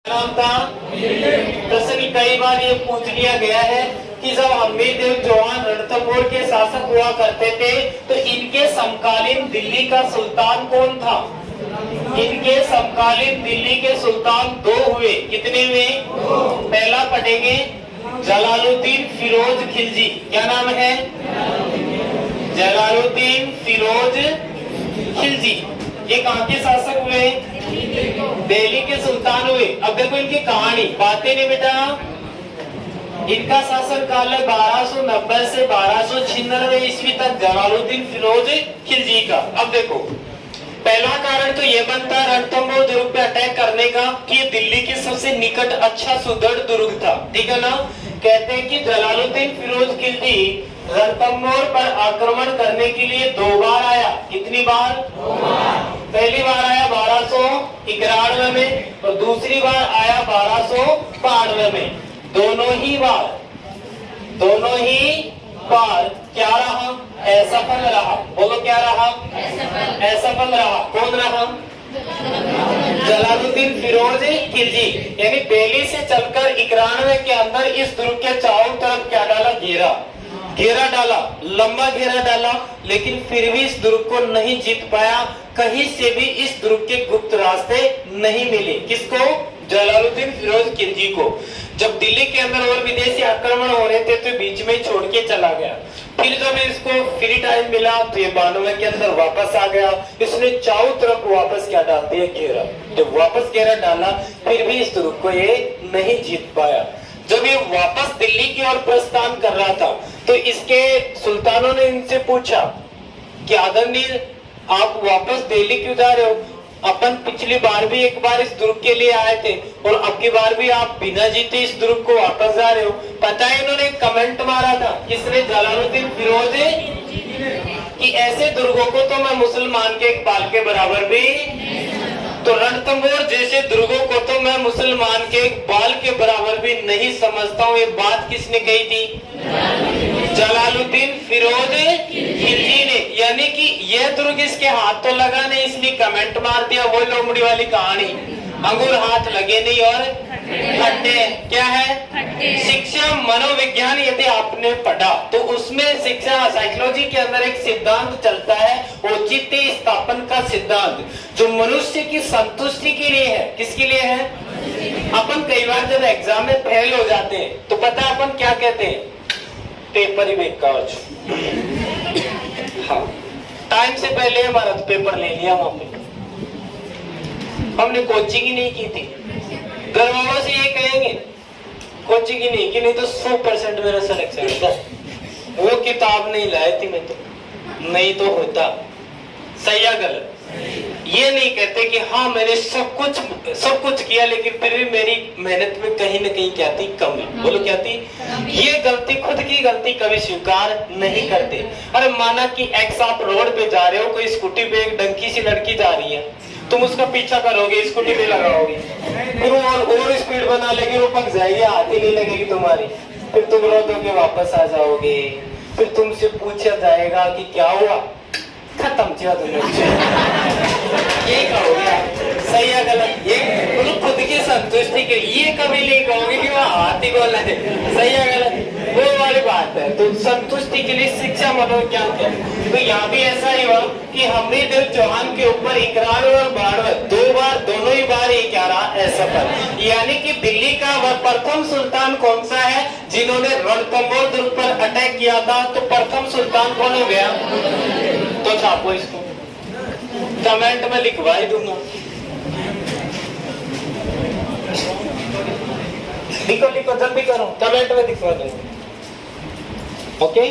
नाम था। प्रश्न कई बार ये पूछ लिया गया है कि जब अम्बेदेव चौहान रणथंभौर के शासक हुआ करते थे तो इनके समकालीन दिल्ली का सुल्तान कौन था। इनके समकालीन दिल्ली के सुल्तान दो हुए। कितने हुए? पहला पढ़ेंगे जलालुद्दीन फिरोज खिलजी। क्या नाम है? जलालुद्दीन फिरोज खिलजी। ये कहाँ के शासक हुए? दिल्ली के सुल्तान हुए। अब देखो इनकी कहानी, बातें नहीं बेटा। इनका शासन काल है 1290 से 1296 ईस्वी तक, जलालुद्दीन फिरोज खिलजी का। अब देखो पहला कारण तो ये बनता है रणथंभौर दुर्ग पे अटैक करने का कि ये दिल्ली के सबसे निकट अच्छा सुदृढ़ दुर्ग था। ठीक है ना। कहते हैं कि जलालुद्दीन फिरोज खिलजी रणथंभौर पर आक्रमण करने के लिए दो बार आया। कितनी बार? पहली बार आया 1291 में और दूसरी बार आया 1292 में। दोनों ही बार क्या रहा? असफल रहा। बोलो क्या रहा? असफल रहा। कौन रहा? जलालुद्दीन फिरोज खिलजी। यानी दिल्ली से चलकर 91 के अंदर इस दुर्ग के चारों तरफ क्या डाला? घेरा डाला, लंबा घेरा डाला, लेकिन फिर भी इस दुर्ग को नहीं जीत पाया। कहीं से भी इस दुर्ग के गुप्त रास्ते नहीं मिले। किसको? जलालुद्दीन फिरोज खिलजी को। जब दिल्ली के अंदर और विदेशी आक्रमण हो रहे थे तो बीच में छोड़ के चला गया। फिर जब इसको फ्री टाइम मिला तो ये 92 के अंदर वापस आ गया। इसने चारों तरफ वापस क्या डाल दिया? घेरा। जब वापस घेरा डाला फिर भी इस दुर्ग को ये नहीं जीत पाया। जब ये वापस दिल्ली की ओर प्रस्थान कर रहा था तो इसके सुल्तानों ने इनसे पूछा कि आदरणीय आप वापस दिल्ली क्यों जा रहे हो? अपन पिछली बार भी एक बार इस दुर्ग के लिए आए थे और अब की बार भी आप बिना जीते इस दुर्ग को वापस जा रहे हो। पता है इन्होंने कमेंट मारा था किसने? जलालुद्दीन फिरोज, कि ऐसे दुर्गों को तो मैं मुसलमान के एक बाल के बराबर भी, तो रणथंभौर जैसे दुर्गों को तो मैं मुसलमान के एक बाल के बराबर भी नहीं समझता हूँ। ये बात किसने कही थी? जलालुद्दीन फिरोज खिलजी ने। यानी कि यह दुर्ग इसके हाथ तो लगा नहीं इसलिए कमेंट मार दिया। वो लोमड़ी वाली कहानी, अंगूर हाथ लगे नहीं और खट्टे। क्या है? शिक्षा मनोविज्ञान यदि आपने पढ़ा तो उसमें शिक्षा साइकोलॉजी के अंदर एक सिद्धांत चलता है, औचित्य स्थापन का सिद्धांत, जो मनुष्य की संतुष्टि के लिए है। किसके लिए है? अपन कई बार जब एग्जाम में फेल हो जाते हैं तो पता है अपन क्या कहते हैं? पेपर ही बेकार। हाँ, टाइम से पहले हमारा तो पेपर ले लिया हमने कोचिंग ही नहीं की थी। घर वालों से ये कहेंगे कोचिंग ही नहीं की, नहीं तो 100% मेरा सिलेक्शन होता। वो किताब नहीं लाई थी मैं तो, नहीं तो होता। सही या गलत? ये नहीं कहते कि हाँ मैंने सब कुछ किया लेकिन फिर भी मेरी मेहनत में कहीं ना कहीं क्या थी? कमी। बोलो क्या थी? ये गलती, खुद की गलती कभी स्वीकार नहीं करते। अरे माना कि एक्स आप रोड पे जा रहे हो, कोई स्कूटी पे एक डंकी सी लड़की जा रही है, तुम उसका पीछा करोगे, स्कूटी पे लगाओगे, फिर वो और स्पीड बना लेगी, वो पक जाएगी, हाथ ही नहीं लगेगी तुम्हारी, फिर तुम रो दो के वापस आ जाओगे। फिर तुमसे पूछा जाएगा कि क्या हुआ? खत्म किया तुमने। ये कहोगे? सही या गलत? ये बोलो खुद की संतुष्टि के ये कभी नहीं कहोगे कि वह हाथ ही बोला है। सही या गलत? वो वाली बात है। तो संतुष्टि के लिए शिक्षा मनोविज्ञान है। तो यहाँ भी ऐसा ही हुआ कि अम्बेदेव चौहान के ऊपर 91 और 92 दो बार, दोनों ही बार ये क्या रहा? असफल। यानी कि दिल्ली का वह प्रथम सुल्तान कौन सा है जिन्होंने रणथंभौर दुर्ग पर अटैक किया था? तो प्रथम सुल्तान कौन हो गया? तो छापो इसको, कमेंट में लिखवा ही दूंगा। लिखो जल्दी करो, कमेंट में दिखवा दूंगा। ओके।